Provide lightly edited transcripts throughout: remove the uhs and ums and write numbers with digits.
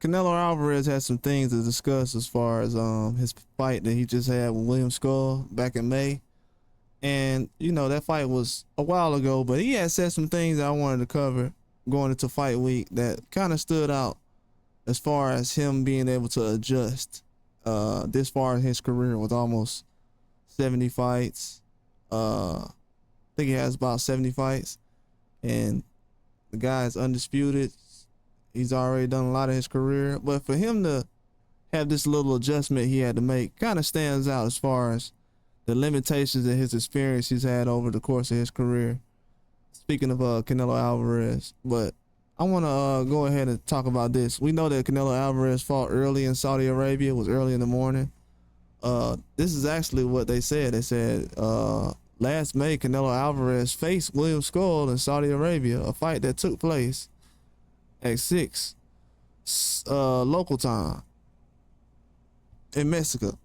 Canelo Alvarez had some things to discuss as far as his fight that he just had with William Skull back in May. And you know that fight was a while ago, but he had said some things that I wanted to cover going into fight week that kind of stood out as far as him being able to adjust this far in his career with almost 70 fights. I think he has about 70 fights, and the guy is undisputed. He's already done a lot of his career, but for him to have this little adjustment he had to make kind of stands out as far as the limitations and his experience he's had over the course of his career. Speaking of Canelo Alvarez, but I want to go ahead and talk about this. We know that Canelo Alvarez fought early in Saudi Arabia. It was early in the morning. This is actually what they said. They said last May, Canelo Alvarez faced William Skull in Saudi Arabia, a fight that took place at 6 local time in Mexico.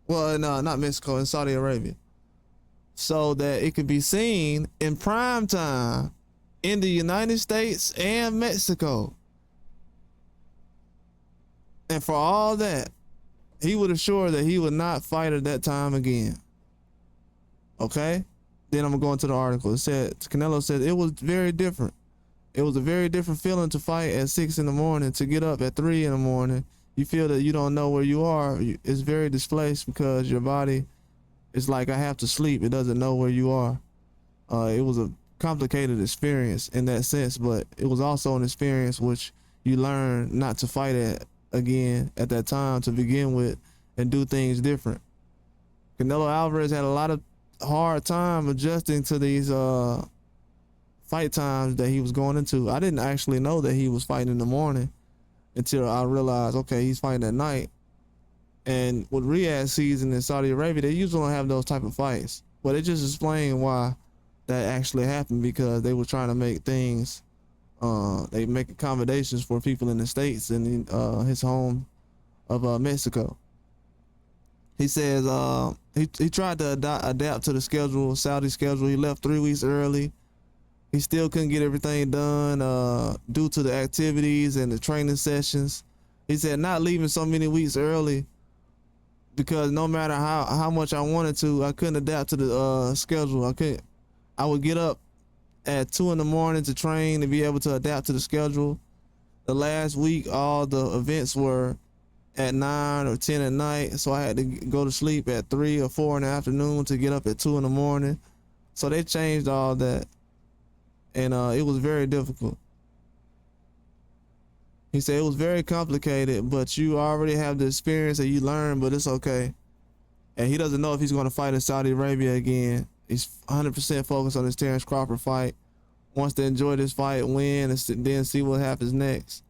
Well, no, not Mexico, in Saudi Arabia. So that it could be seen in prime time in the United States and Mexico. And for all that, he would assure that he would not fight at that time again. Okay? Then I'm going to go into the article. It said, Canelo said it was very different. It was a very different feeling to fight at 6 in the morning, to get up at 3 in the morning. You feel that you don't know where you are. It's very displaced because your body is like, I have to sleep. It doesn't know where you are. It was a complicated experience in that sense, but it was also an experience which you learn not to fight at again at that time to begin with and do things different. Canelo Alvarez had a lot of hard time adjusting to these fight times that he was going into. I didn't actually know that he was fighting in the morning until I realized, okay, he's fighting at night. And with Riyadh season in Saudi Arabia, they usually don't have those type of fights. But it just explained why that actually happened, because they were trying to make things, they make accommodations for people in the States and his home of Mexico. He says he tried to adapt to the schedule, Saudi schedule. He left 3 weeks early. He still couldn't get everything done due to the activities and the training sessions. He said not leaving so many weeks early because no matter how much I wanted to, I couldn't adapt to the schedule. I would get up at 2 in the morning to train to be able to adapt to the schedule. The last week, all the events were at 9 or 10 at night, so I had to go to sleep at 3 or 4 in the afternoon to get up at 2 in the morning. So they changed all that, and it was very difficult. He said it was very complicated, but you already have the experience that you learn, but it's okay. And he doesn't know if he's going to fight in Saudi Arabia again. He's 100% focused on his Terrence Crawford fight. Wants to enjoy this fight, win, and then see what happens next.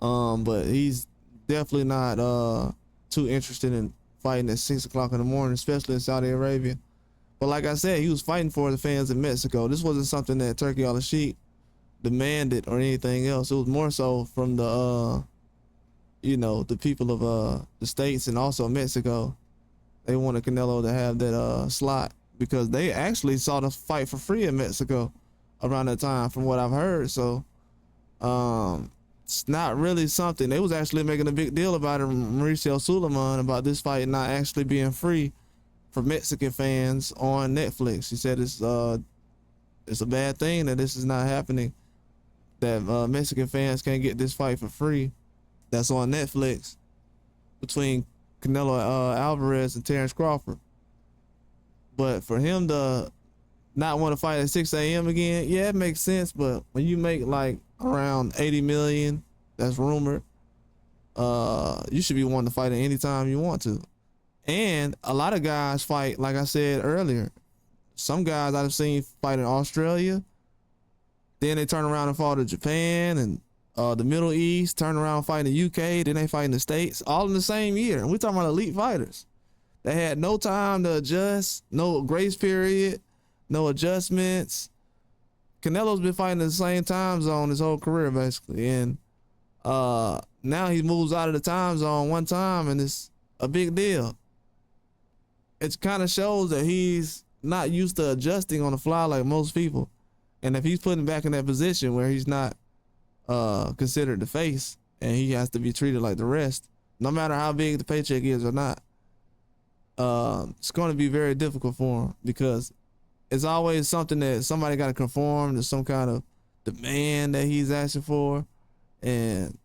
But he's definitely not too interested in fighting at 6 o'clock in the morning, especially in Saudi Arabia. But like I said, he was fighting for the fans in Mexico. This wasn't something that Turkey Al-Sheikh demanded or anything else. It was more so from the the people of the States and also Mexico. They wanted Canelo to have that slot because they actually saw the fight for free in Mexico around that time, from what I've heard. So it's not really something. They was actually making a big deal about it, Mauricio Suleiman, about this fight not actually being free for Mexican fans on Netflix. He said it's a bad thing that this is not happening, that Mexican fans can't get this fight for free that's on Netflix between Canelo Alvarez and Terrence Crawford. But for him to not want to fight at 6 a.m. again, yeah, it makes sense. But when you make like around 80 million, that's rumored, you should be wanting to fight at any time you want to. And a lot of guys fight, like I said earlier, some guys I've seen fight in Australia, then they turn around and fight in Japan and the Middle East, turn around and fight in the UK, then they fight in the States, all in the same year. And we're talking about elite fighters. They had no time to adjust, no grace period, no adjustments. Canelo's been fighting in the same time zone his whole career, basically. And now he moves out of the time zone one time, and it's a big deal. It kind of shows that he's not used to adjusting on the fly like most people. And if he's putting back in that position where he's not considered the face, and he has to be treated like the rest, no matter how big the paycheck is or not. It's going to be very difficult for him because it's always something that somebody got to conform to some kind of demand that he's asking for, and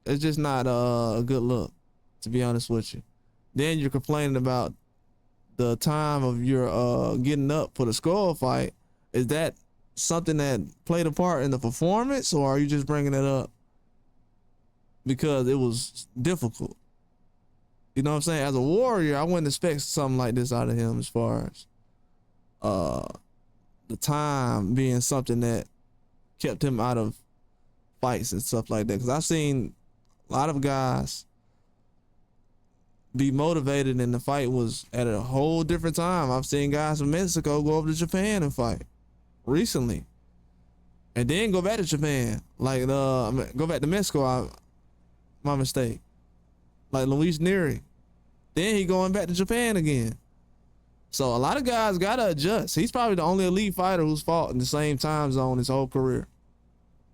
it's just not a good look, to be honest with you. Then you're complaining about the time of your getting up for the skull fight. Is that something that played a part in the performance, or are you just bringing it up because it was difficult? You know what I'm saying? As a warrior, I wouldn't expect something like this out of him, as far as the time being something that kept him out of fights and stuff like that. Because I've seen a lot of guys be motivated and the fight was at a whole different time. I've seen guys from Mexico go over to Japan and fight recently, and then go back to Japan. Like go back to Mexico. My mistake. Like Luis Neri. Then he going back to Japan again. So a lot of guys gotta adjust. He's probably the only elite fighter who's fought in the same time zone his whole career,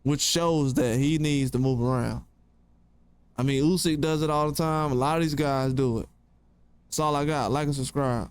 which shows that he needs to move around. I mean, Usyk does it all the time. A lot of these guys do it. That's all I got. Like and subscribe.